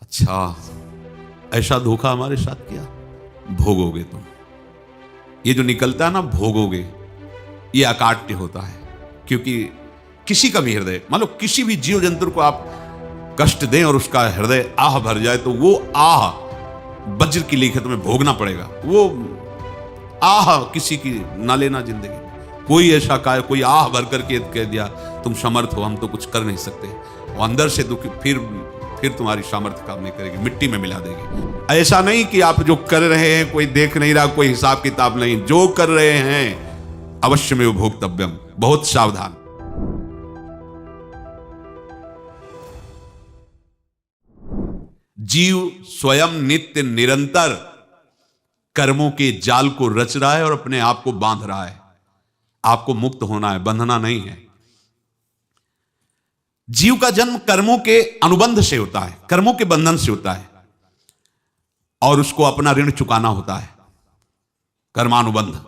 अच्छा, ऐसा धोखा हमारे साथ किया, भोगोगे तुम। ये जो निकलता है ना भोगोगे, ये अकाट्य होता है। क्योंकि किसी का भी हृदय, मान लो किसी भी जीव जंतु को आप कष्ट दें और उसका हृदय आह भर जाए, तो वो आह वज्र की लीक है, तुम्हें भोगना पड़ेगा। वो आह किसी की ना लेना जिंदगी। कोई ऐसा काय कोई आह भर करके कह दिया तुम समर्थ हो, हम तो कुछ कर नहीं सकते, वो अंदर से दुखी, फिर तुम्हारी सामर्थ्य काम नहीं करेगी, मिट्टी में मिला देगी। ऐसा नहीं कि आप जो कर रहे हैं कोई देख नहीं रहा, कोई हिसाब किताब नहीं, जो कर रहे हैं अवश्य में भोक्तव्यम, बहुत सावधान। जीव स्वयं नित्य निरंतर कर्मों के जाल को रच रहा है और अपने आप को बांध रहा है। आपको मुक्त होना है, बंधना नहीं है। जीव का जन्म कर्मों के अनुबंध से होता है, कर्मों के बंधन से होता है, और उसको अपना ऋण चुकाना होता है। कर्मानुबंध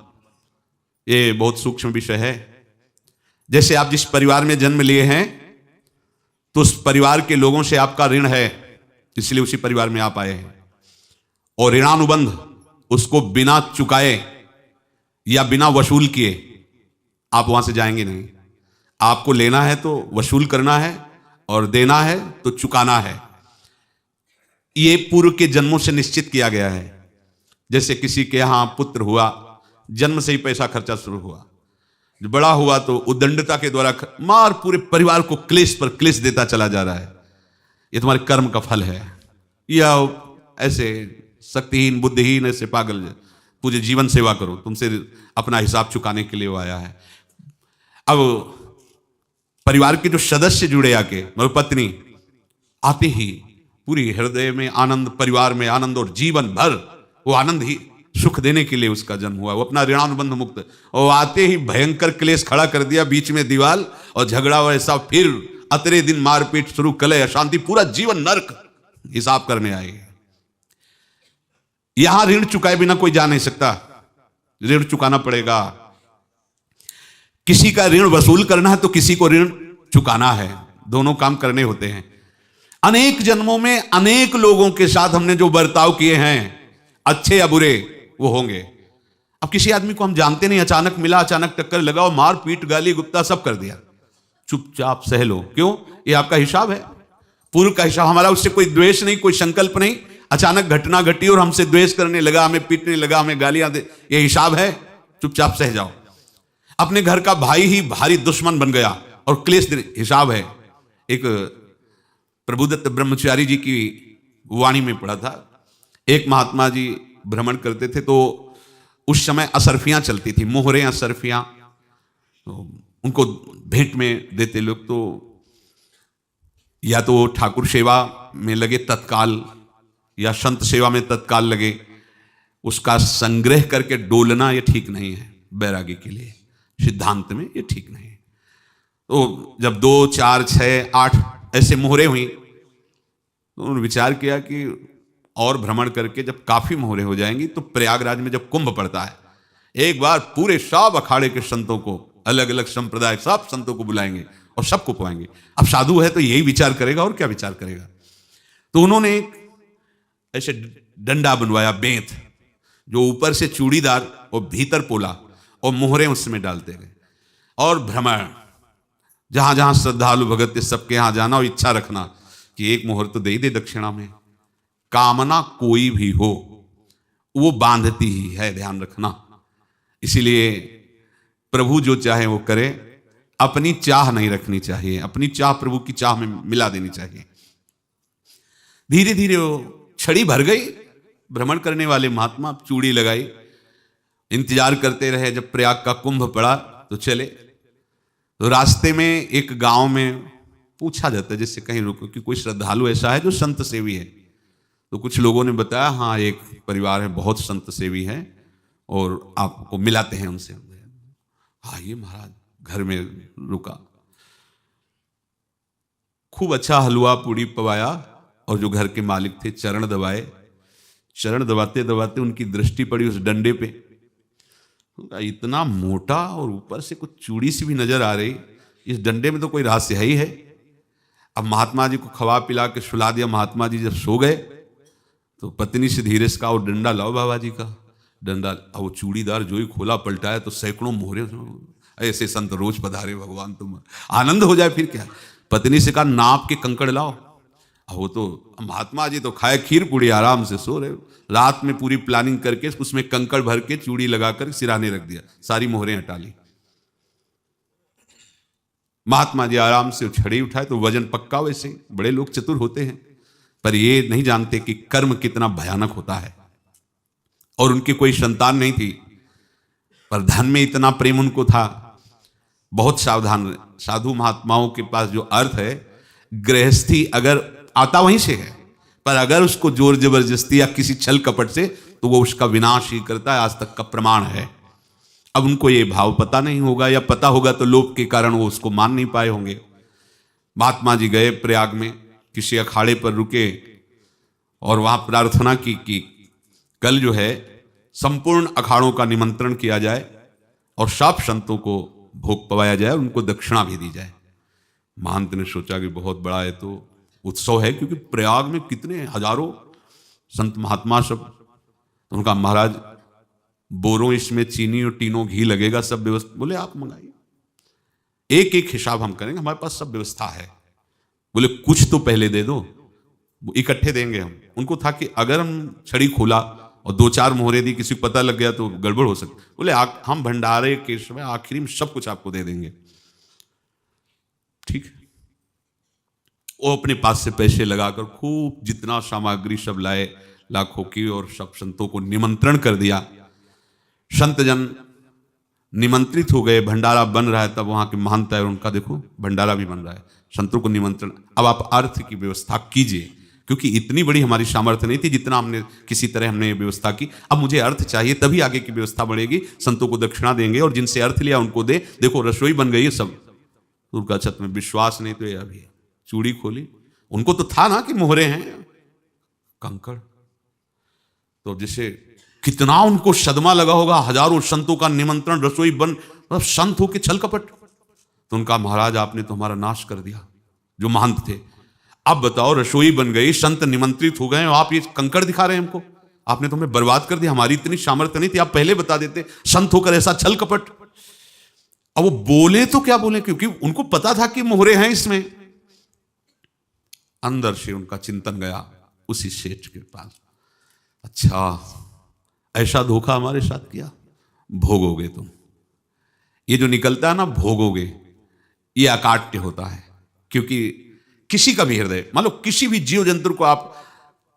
ये बहुत सूक्ष्म विषय है। जैसे आप जिस परिवार में जन्म लिए हैं, तो उस परिवार के लोगों से आपका ऋण है, इसलिए उसी परिवार में आप आए हैं। और ऋणानुबंध, उसको बिना चुकाए या बिना वसूल किए आप वहां से जाएंगे नहीं। आपको लेना है तो वसूल करना है, और देना है तो चुकाना है। ये पूर्व के जन्मों से निश्चित किया गया है। जैसे किसी के यहां पुत्र हुआ, जन्म से ही पैसा खर्चा शुरू हुआ, जो बड़ा हुआ तो उद्दंडता के द्वारा मार पूरे परिवार को क्लेश पर क्लेश देता चला जा रहा है। ये तुम्हारे कर्म का फल है। या ऐसे शक्तिहीन बुद्धिहीन ऐसे पागल पूरे जीवन सेवा करो, तुमसे अपना हिसाब चुकाने के लिए वो आया है। अब परिवार के जो सदस्य जुड़े आके, मतलब पत्नी आते ही पूरी हृदय में आनंद, परिवार में आनंद, और जीवन भर वो आनंद ही सुख देने के लिए उसका जन्म हुआ। वो अपना ऋणानुबंध मुक्त, और आते ही भयंकर क्लेश खड़ा कर दिया, बीच में दीवार और झगड़ा वैसा, फिर अतरे दिन मारपीट शुरू, कलह अशांति, पूरा जीवन नरक हिसाब करने आए। यहां ऋण चुकाए बिना कोई जा नहीं सकता, ऋण चुकाना पड़ेगा। किसी का ऋण वसूल करना है तो किसी को ऋण चुकाना है, दोनों काम करने होते हैं। अनेक जन्मों में अनेक लोगों के साथ हमने जो बर्ताव किए हैं, अच्छे या बुरे, वो होंगे। अब किसी आदमी को हम जानते नहीं, अचानक मिला, अचानक टक्कर लगाओ, मार पीट गाली गुप्ता सब कर दिया, चुपचाप सह लो। क्यों? ये आपका हिसाब है, पूर्व का हिसाब। हमारा उससे कोई द्वेष नहीं, कोई संकल्प नहीं। अचानक घटना घटी और हमसे द्वेष करने लगा, हमें पीटने लगा, हमें गालियां दे, ये हिसाब है, चुपचाप सह जाओ। अपने घर का भाई ही भारी दुश्मन बन गया और क्लेश, हिसाब है। एक प्रभुदत्त ब्रह्मचारी जी की वाणी में पढ़ा था, एक महात्मा जी भ्रमण करते थे, तो उस समय असरफियां चलती थी, मोहरे असरफियां, तो उनको भेंट में देते लोग। तो या तो ठाकुर सेवा में लगे तत्काल, या संत सेवा में तत्काल लगे, उसका संग्रह करके डोलना ये ठीक नहीं है। बैरागी के लिए सिद्धांत में ये ठीक नहीं है। तो जब 2, 4, 6, 8 ऐसे मोहरे हुई, तो उन्होंने विचार किया कि और भ्रमण करके जब काफी मोहरे हो जाएंगी, तो प्रयागराज में जब कुंभ पड़ता है, एक बार पूरे सब अखाड़े के संतों को, अलग अलग संप्रदाय सब संतों को बुलाएंगे और सबको पाएंगे। अब साधु है तो यही विचार करेगा, और क्या विचार करेगा। तो उन्होंने एक ऐसे डंडा बनवाया, बेंत, जो ऊपर से चूड़ीदार और भीतर पोला, और मोहरे उसमें डालते गए। और भ्रमण, जहां जहां श्रद्धालु भगत थे सबके यहां जाना, और इच्छा रखना कि एक मोहर तो दे ही दे दक्षिणा में। कामना कोई भी हो वो बांधती ही है, ध्यान रखना। इसीलिए प्रभु जो चाहे वो करे, अपनी चाह नहीं रखनी चाहिए, अपनी चाह प्रभु की चाह में मिला देनी चाहिए। धीरे धीरे वो छड़ी भर गई। भ्रमण करने वाले महात्मा चूड़ी लगाई, इंतजार करते रहे। जब प्रयाग का कुंभ पड़ा तो चले। तो रास्ते में एक गांव में पूछा जाता है, जिससे कहीं रुको कि कोई श्रद्धालु ऐसा है जो संत सेवी है। तो कुछ लोगों ने बताया, हाँ एक परिवार है बहुत संत सेवी है, और आपको मिलाते हैं उनसे। हाँ ये महाराज, घर में रुका, खूब अच्छा हलवा पूड़ी पवाया, और जो घर के मालिक थे चरण दबाए। चरण दबाते दबाते उनकी दृष्टि पड़ी उस डंडे पे, इतना मोटा और ऊपर से कुछ चूड़ी सी भी नजर आ रही, इस डंडे में तो कोई रहस्य है ही है। अब महात्मा जी को खवा पिला के सुला दिया। महात्मा जी जब सो गए तो पत्नी से धीरे से कहा, वो डंडा लाओ बाबा जी का डंडा। अब वो चूड़ीदार जो ही खोला पलटाया तो सैकड़ों मोहरे। ऐसे संत रोज पधारे भगवान, तुम आनंद हो जाए फिर क्या। पत्नी से कहा, नाप के कंकड़ लाओ। अब वो तो महात्मा जी तो खाए खीर पूड़ी, आराम से सो रहे। रात में पूरी प्लानिंग करके उसमें कंकड़ भर के चूड़ी लगाकर सिराने रख दिया, सारी मोहरें हटा ली। महात्मा जी आराम से छड़ी उठाए तो वजन पक्का। वैसे बड़े लोग चतुर होते हैं, पर ये नहीं जानते कि कर्म कितना भयानक होता है। और उनकी कोई संतान नहीं थी, पर धन में इतना प्रेम उनको था। बहुत सावधान साधु महात्माओं के पास जो अर्थ है, गृहस्थी अगर आता वहीं से है, पर अगर उसको जोर जबरदस्ती या किसी छल कपट से, तो वो उसका विनाश ही करता है। आज तक का प्रमाण है। अब उनको ये भाव पता नहीं होगा, या पता होगा तो लोभ के कारण वो उसको मान नहीं पाए होंगे। महात्मा जी गए प्रयाग में, किसी अखाड़े पर रुके और वहां प्रार्थना की कि कल जो है संपूर्ण अखाड़ों का निमंत्रण किया जाए और सब संतों को भोग पवाया जाए, उनको दक्षिणा भी दी जाए। महंत ने सोचा कि बहुत बड़ा है तो उत्सव है, क्योंकि प्रयाग में कितने हजारों संत महात्मा सब। तो उनका महाराज बोरों इसमें चीनी और टीनों घी लगेगा, सब व्यवस्था। बोले आप मंगाइए, एक एक हिसाब हम करेंगे, हमारे पास सब व्यवस्था है। बोले कुछ तो पहले दे दो, इकट्ठे देंगे हम। उनको था कि अगर हम छड़ी खोला और दो चार मोहरे दी, किसी को पता लग गया तो गड़बड़ हो सकती। बोले हम भंडारे के समय आखिरी में सब कुछ आपको दे देंगे। ठीक है। वो अपने पास से पैसे लगाकर खूब जितना सामग्री सब लाए, लाखों की, और सब संतों को निमंत्रण कर दिया। संत जन निमंत्रित हो गए, भंडारा बन रहा है। तब वहां के महंत है, उनका देखो भंडारा भी बन रहा है, संतों को निमंत्रण। अब आप अर्थ की व्यवस्था कीजिए, क्योंकि इतनी बड़ी हमारी सामर्थ्य नहीं थी जितना हमने किसी तरह हमने व्यवस्था की। अब मुझे अर्थ चाहिए, तभी आगे की व्यवस्था बढ़ेगी। संतों को दक्षिणा देंगे और जिनसे अर्थ लिया उनको दे। देखो रसोई बन गई है सब। उनका छत में विश्वास नहीं तो ये अभी चूड़ी खोली। उनको तो था ना कि मोहरे हैं कंकड़। तो जैसे कितना उनको सदमा लगा होगा, हजारों संतों का निमंत्रण, रसोई बन, मतलब संत हो के छल कपट। तो उनका महाराज आपने तो हमारा नाश कर दिया, जो महंत थे। अब बताओ रसोई बन गई, संत निमंत्रित हो गए, आप ये कंकड़ दिखा रहे हैं हमको। आपने तो हमें बर्बाद कर दिया, हमारी इतनी सामर्थ्य नहीं थी, आप पहले बता देते। संत होकर ऐसा छल कपट। अब वो बोले तो क्या बोले, क्योंकि उनको पता था कि मोहरे हैं इसमें। अंदर से उनका चिंतन गया उसी सेठ के पास, अच्छा ऐसा धोखा हमारे साथ किया, भोगोगे तुम। ये जो निकलता है ना भोगोगे, ये अकाट्य होता है। क्योंकि किसी का भी हृदय, मान लो किसी भी जीव जंतु को आप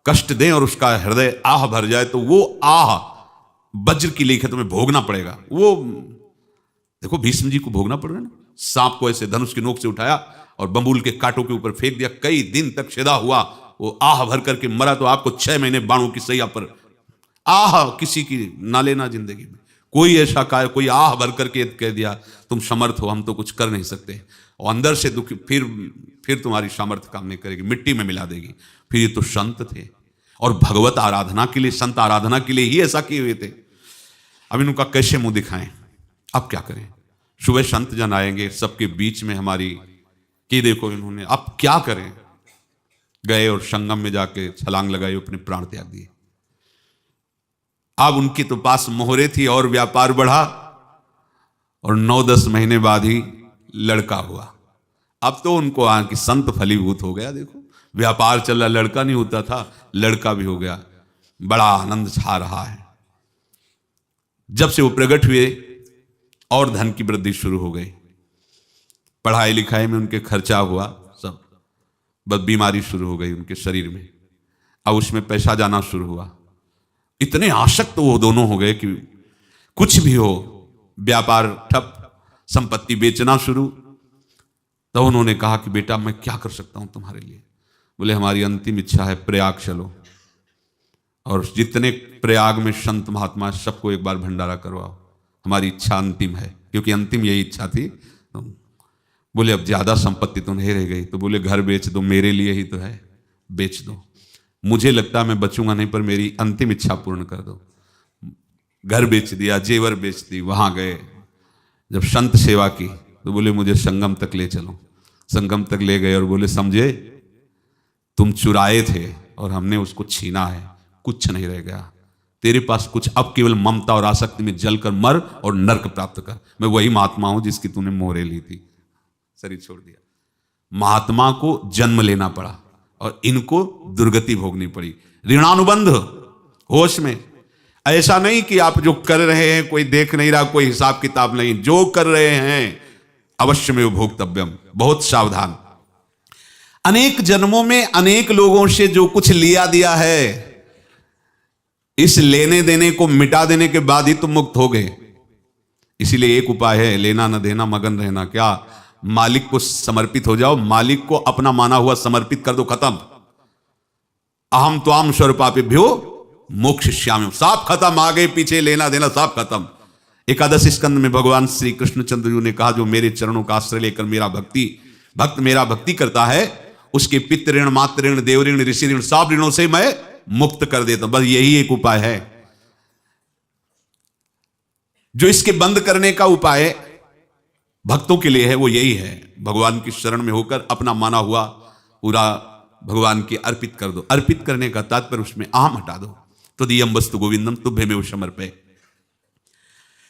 कष्ट दें और उसका हृदय आह भर जाए, तो वो आह वज्र की लेखे तुम्हें भोगना पड़ेगा। वो देखो भीष्म जी को भोगना पड़ रहा है ना। सांप को ऐसे धनुष की नोक से उठाया और बंबूल के कांटों के ऊपर फेंक दिया, कई दिन तक छेदा हुआ, वो आह भर करके मरा। तो आपको 6 महीने बाणों की सैया पर आह किसी की ना लेना जिंदगी में। कोई ऐसा कोई आह भर करके कह दिया तुम समर्थ हो, हम तो कुछ कर नहीं सकते, और अंदर से दुखी, फिर तुम्हारी सामर्थ्य काम नहीं करेगी, मिट्टी में मिला देगी। फिर ये तो संत थे, और भगवत आराधना के लिए, संत आराधना के लिए ही ऐसा किए हुए थे। अब इनका कैसे मुंह दिखाएं, अब क्या करें। सुबह संत जन आएंगे, सबके बीच में हमारी कि देखो इन्होंने, अब क्या करें। गए और संगम में जाके छलांग लगाई, अपने प्राण त्याग दिए। अब उनके तो पास मोहरे थी और व्यापार बढ़ा, और 9-10 महीने बाद ही लड़का हुआ। अब तो उनको कि संत फलीभूत हो गया। देखो व्यापार चल रहा, लड़का नहीं होता था, लड़का भी हो गया। बड़ा आनंद छा रहा है। जब से वो प्रकट हुए और धन की वृद्धि शुरू हो गई। पढ़ाई लिखाई में उनके खर्चा हुआ सब, बस बीमारी शुरू हो गई उनके शरीर में। अब उसमें पैसा जाना शुरू हुआ। इतने आसक्त वो दोनों हो गए कि कुछ भी हो, व्यापार ठप, संपत्ति बेचना शुरू। तो उन्होंने कहा कि बेटा मैं क्या कर सकता हूं तुम्हारे लिए। बोले हमारी अंतिम इच्छा है, प्रयाग चलो और जितने प्रयाग में संत महात्मा सबको एक बार भंडारा करवाओ। हमारी इच्छा अंतिम है, क्योंकि अंतिम यही इच्छा थी। तो बोले अब ज्यादा संपत्ति तो नहीं रह गई। तो बोले घर बेच दो, मेरे लिए ही तो है, बेच दो। मुझे लगता है मैं बचूंगा नहीं, पर मेरी अंतिम इच्छा पूर्ण कर दो। घर बेच दिया, जेवर बेच दी। वहां गए, जब संत सेवा की तो बोले मुझे संगम तक ले चलो। संगम तक ले गए और बोले समझे तुम चुराए थे और हमने उसको छीना है, कुछ नहीं रह गया तेरे पास कुछ, अब केवल ममता और आसक्ति में जलकर मर और नरक प्राप्त कर। मैं वही महात्मा हूं जिसकी तूने मोहरे ली थी, शरीर छोड़ दिया। महात्मा को जन्म लेना पड़ा और इनको दुर्गति भोगनी पड़ी। ऋणानुबंध होश में, ऐसा नहीं कि आप जो कर रहे हैं कोई देख नहीं रहा, कोई हिसाब किताब नहीं, जो कर रहे हैं अवश्य में भोक्तव्यम, बहुत सावधान। अनेक जन्मों में अनेक लोगों से जो कुछ लिया दिया है, इस लेने देने को मिटा देने के बाद ही तुम मुक्त हो गए। इसीलिए एक उपाय है, लेना न देना मगन रहना। क्या? मालिक को समर्पित हो जाओ, मालिक को अपना माना हुआ समर्पित कर दो, खत्म। अहम त्वाम स्वरूपापिभ्यो मोक्षयिष्यामि, सब खत्म, आगे पीछे लेना देना सब खत्म। एकादश स्कंद में भगवान श्री कृष्णचंद्र जी ने कहा जो मेरे चरणों का आश्रय लेकर भक्त मेरा भक्ति करता है, उसके पितृ ऋण, मातृ ऋण, देव ऋण, ऋषि ऋण, सब ऋणों से मैं मुक्त कर देता हूं। बस यही एक उपाय है जो इसके बंद करने का उपाय भक्तों के लिए है, वो यही है, भगवान की शरण में होकर अपना माना हुआ पूरा भगवान की अर्पित कर दो। अर्पित करने का तात्पर्य उसमें अहम हटा दो। तो दियम वस्तु गोविंदम तुभ्यमेव समर्पये।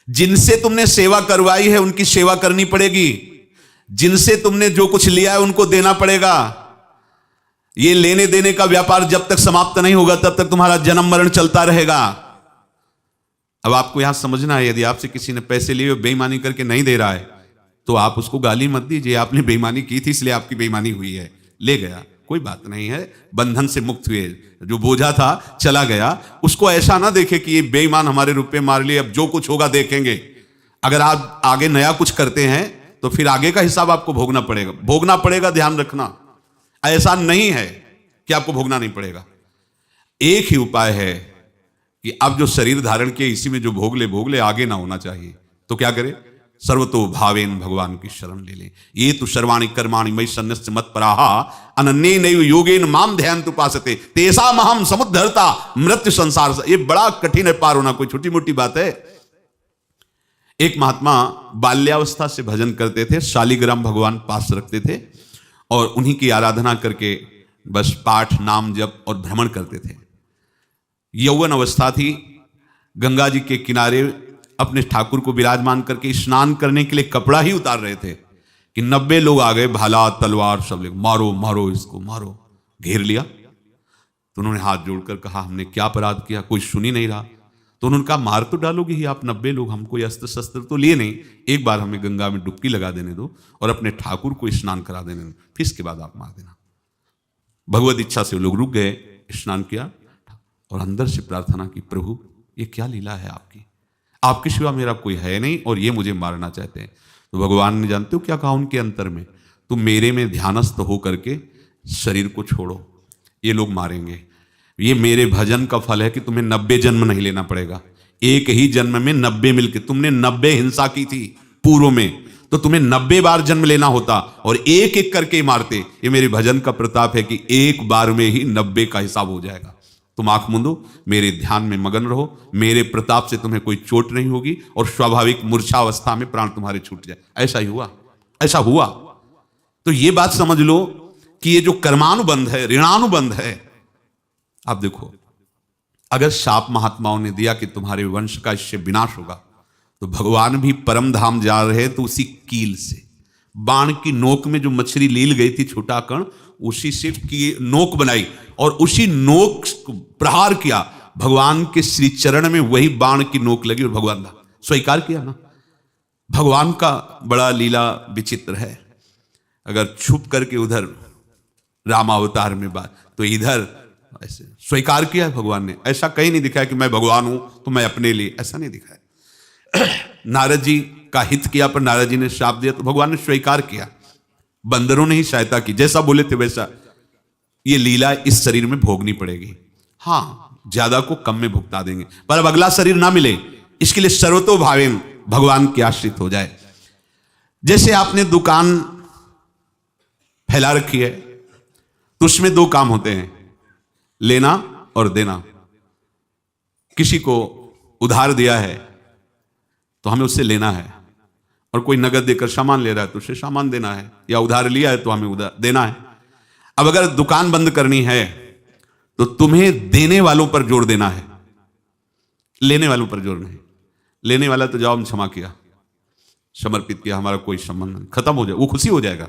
जिनसे तुमने सेवा करवाई है उनकी सेवा करनी पड़ेगी, जिनसे तुमने जो कुछ लिया है उनको देना पड़ेगा। ये लेने देने का व्यापार जब तक समाप्त नहीं होगा तब तक तुम्हारा जन्म मरण चलता रहेगा। अब आपको यहां समझना है, यदि आपसे किसी ने पैसे लिए बेईमानी करके नहीं दे रहा है तो आप उसको गाली मत दीजिए, आपने बेईमानी की थी इसलिए आपकी बेईमानी हुई है, ले गया, कोई बात नहीं है, बंधन से मुक्त हुए, जो बोझा था चला गया। उसको ऐसा ना देखे कि ये बेईमान हमारे रुपए मार लिए, अब जो कुछ होगा देखेंगे। अगर आप आगे नया कुछ करते हैं तो फिर आगे का हिसाब आपको भोगना पड़ेगा, ध्यान रखना। ऐसा नहीं है कि आपको भोगना नहीं पड़ेगा। एक ही उपाय है कि अब जो शरीर धारण किए इसी में जो भोग ले, आगे ना होना चाहिए। तो क्या करे? सर्वतो भावेन भगवान की शरण ले ले। ये तो सर्वाणि कर्माणि मयि सन्न्यस्य मत्पराः अनन्येनैव योगेन माम ध्यायन्तु उपासते तेषाम् अहं समुद्धर्ता मृत्यु संसार। ये बड़ा कठिन है पार होना, कोई छोटी मोटी बात है। एक महात्मा बाल्यावस्था से भजन करते थे, शालिग्राम भगवान पास रखते थे और उन्हीं की आराधना करके बस पाठ, नाम, जप और भ्रमण करते थे। यौवन अवस्था थी, गंगा जी के किनारे अपने ठाकुर को विराजमान करके स्नान करने के लिए कपड़ा ही उतार रहे थे कि 90 लोग आ गए, भाला तलवार सब ले, मारो मारो इसको मारो, घेर लिया। तो उन्होंने हाथ जोड़कर कहा हमने क्या अपराध किया, कोई सुन ही नहीं रहा। तो उन्होंने कहा मार तो डालोगे ही आप 90 लोग, हम कोई अस्त्र शस्त्र तो लिए नहीं, एक बार हमें गंगा में डुबकी लगा देने दो और अपने ठाकुर को स्नान करा देने दो, फिर इसके बाद आप मार देना। भगवत इच्छा से लोग रुक गए, स्नान किया और अंदर से प्रार्थना की, प्रभु ये क्या लीला है आपकी, आपके सिवा मेरा कोई है नहीं और ये मुझे मारना चाहते हैं। तो भगवान ने जानते हो क्या कहा उनके अंतर में, तुम मेरे में ध्यानस्थ हो करके शरीर को छोड़ो, ये लोग मारेंगे। ये मेरे भजन का फल है कि तुम्हें 90 जन्म नहीं लेना पड़ेगा, एक ही जन्म में 90 मिलके, तुमने 90 हिंसा की थी पूर्व में, तो तुम्हें 90 बार जन्म लेना होता और एक एक करके मारते। ये मेरे भजन का प्रताप है कि एक बार में ही 90 का हिसाब हो जाएगा। तुम आंख मूंदो, मेरे ध्यान में मगन रहो, मेरे प्रताप से तुम्हें कोई चोट नहीं होगी और स्वाभाविक मूर्छावस्था में प्राण तुम्हारे छूट जाए। ऐसा ही हुआ, ऐसा हुआ। तो ये बात समझ लो कि ये जो कर्मानुबंध है, ऋणानुबंध है। आप देखो, अगर शाप महात्माओं ने दिया कि तुम्हारे वंश का इससे विनाश होगा, तो भगवान भी परम धाम जा रहे तो उसी कील से, बाण की नोक में जो मछली लील गई थी छोटा कण, उसी से की नोक बनाई और उसी नोक प्रहार किया भगवान के श्री चरण में, वही बाण की नोक लगी और भगवान स्वीकार किया ना। भगवान का बड़ा लीला विचित्र है। अगर छुप करके उधर रामावतार में बात, तो इधर ऐसे स्वीकार किया है भगवान ने। ऐसा कहीं नहीं दिखाया कि मैं भगवान हूं तो मैं अपने लिए, ऐसा नहीं दिखाया। नारद जी का हित किया पर नारद जी ने श्राप दिया तो भगवान ने स्वीकार किया। बंदरों ने ही सहायता की, जैसा बोले थे वैसा। ये लीला इस शरीर में भोगनी पड़ेगी। हाँ, ज्यादा को कम में भुगता देंगे, पर अब अगला शरीर ना मिले इसके लिए सर्वतो भावेन भगवान के आश्रित हो जाए। जैसे आपने दुकान फैला रखी है तो उसमें दो काम होते हैं, लेना और देना। किसी को उधार दिया है तो हमें उससे लेना है, और कोई नगद देकर सामान ले रहा है तो उसे सामान देना है, या उधार लिया है तो हमें उधार देना है। अब अगर दुकान बंद करनी है तो तुम्हें देने वालों पर जोर देना है, लेने वालों पर जोर नहीं। लेने वाला तो जाओ हम क्षमा किया, समर्पित किया, हमारा कोई संबंध नहीं, खत्म हो जाए, वो खुशी हो जाएगा।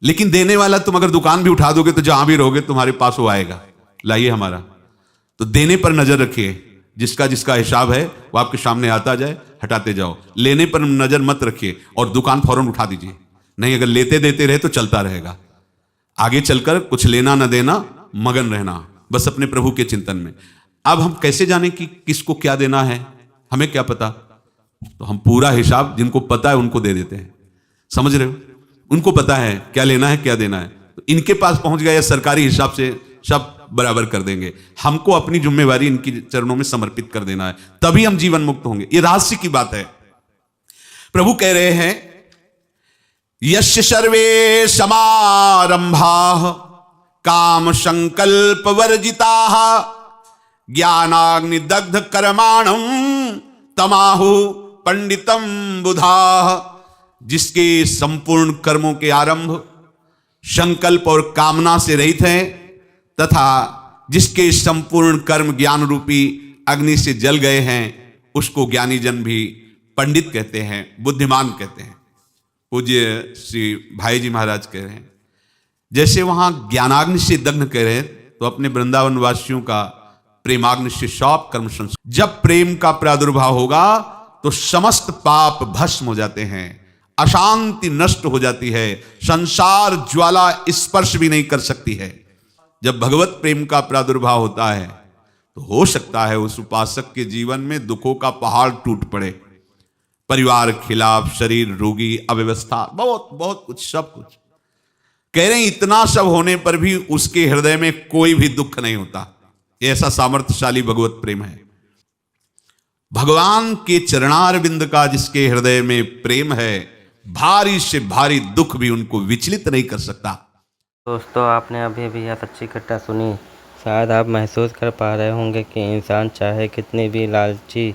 लेकिन देने वाला तुम अगर दुकान भी उठा दोगे तो जहां भी रहोगे तुम्हारे पास वो आएगा, लाइए हमारा। तो देने पर नजर रखिए, जिसका जिसका हिसाब है वो आपके सामने आता जाए, हटाते जाओ। लेने पर नजर मत रखिए और दुकान फौरन उठा दीजिए, नहीं अगर लेते देते रहे तो चलता रहेगा। आगे चलकर कुछ लेना न देना, मगन रहना बस अपने प्रभु के चिंतन में। अब हम कैसे जाने कि किसको क्या देना है, हमें क्या पता? तो हम पूरा हिसाब जिनको पता है उनको दे देते हैं, समझ रहे हो? उनको पता है क्या लेना है क्या देना है, तो इनके पास पहुंच गया, सरकारी हिसाब से सब बराबर कर देंगे। हमको अपनी जिम्मेवारी इनकी चरणों में समर्पित कर देना है, तभी हम जीवन मुक्त होंगे। ये रहस्य की बात है। प्रभु कह रहे हैं यस्य सर्वे समारंभा काम संकल्प वर्जिता ज्ञानाग्नि दग्ध कर्माणम तमाहु पंडितम बुधा। जिसके संपूर्ण कर्मों के आरंभ संकल्प और कामना से रहित हैं तथा जिसके संपूर्ण कर्म ज्ञान रूपी अग्नि से जल गए हैं, उसको ज्ञानी जन भी पंडित कहते हैं, बुद्धिमान कहते हैं। पूज्य श्री भाई जी महाराज कह रहे हैं जैसे वहां ज्ञानाग्नि से दग्ध कह रहे हैं, तो अपने वृंदावन वासियों का प्रेमाग्नि से सब कर्म संस्कार, जब प्रेम का प्रादुर्भाव होगा तो समस्त पाप भस्म हो जाते हैं, अशांति नष्ट हो जाती है, संसार ज्वाला स्पर्श भी नहीं कर सकती है। जब भगवत प्रेम का प्रादुर्भाव होता है तो हो सकता है उस उपासक के जीवन में दुखों का पहाड़ टूट पड़े, परिवार खिलाफ, शरीर रोगी, अव्यवस्था, बहुत बहुत कुछ, सब कुछ। कह रहे हैं इतना सब होने पर भी उसके हृदय में कोई भी दुख नहीं होता। ऐसा सामर्थ्यशाली भगवत प्रेम है। भगवान के चरणारविंद का जिसके हृदय में प्रेम है, भारी से भारी दुख भी उनको विचलित नहीं कर सकता। दोस्तों, आपने अभी भी यह सच्ची घटना सुनी। शायद आप महसूस कर पा रहे होंगे कि इंसान चाहे कितनी भी लालची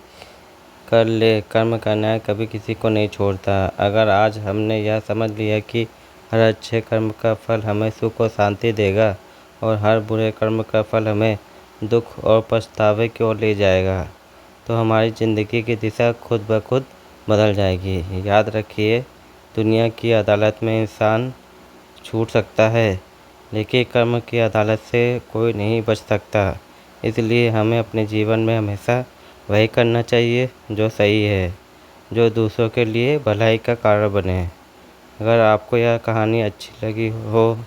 कर ले, कर्म करना कभी किसी को नहीं छोड़ता। अगर आज हमने यह समझ लिया कि हर अच्छे कर्म का फल हमें सुख और शांति देगा और हर बुरे कर्म का फल हमें दुख और पछतावे की ओर ले जाएगा, तो हमारी ज़िंदगी की दिशा खुद ब खुद बदल जाएगी। याद रखिए, दुनिया की अदालत में इंसान छूट सकता है, लेकिन कर्म की अदालत से कोई नहीं बच सकता। इसलिए हमें अपने जीवन में हमेशा वही करना चाहिए जो सही है, जो दूसरों के लिए भलाई का कारण बने। अगर आपको यह कहानी अच्छी लगी हो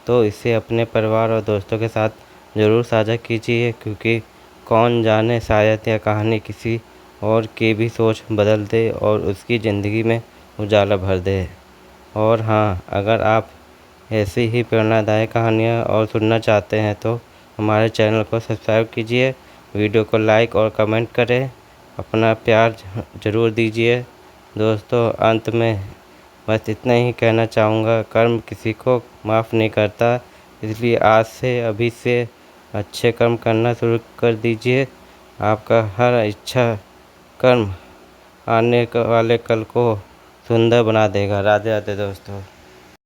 तो इसे अपने परिवार और दोस्तों के साथ ज़रूर साझा कीजिए, क्योंकि कौन जाने शायद यह कहानी किसी और की भी सोच बदल दे और उसकी ज़िंदगी में उजाला भर दे। और हाँ, अगर आप ऐसी ही प्रेरणादायक कहानियाँ और सुनना चाहते हैं तो हमारे चैनल को सब्सक्राइब कीजिए, वीडियो को लाइक और कमेंट करें, अपना प्यार ज़रूर दीजिए। दोस्तों, अंत में बस इतना ही कहना चाहूँगा, कर्म किसी को माफ़ नहीं करता, इसलिए आज से अभी से अच्छे कर्म करना शुरू कर दीजिए। आपका हर इच्छा कर्म आने वाले कल को सुंदर बना देगा। राधे राधे दोस्तों।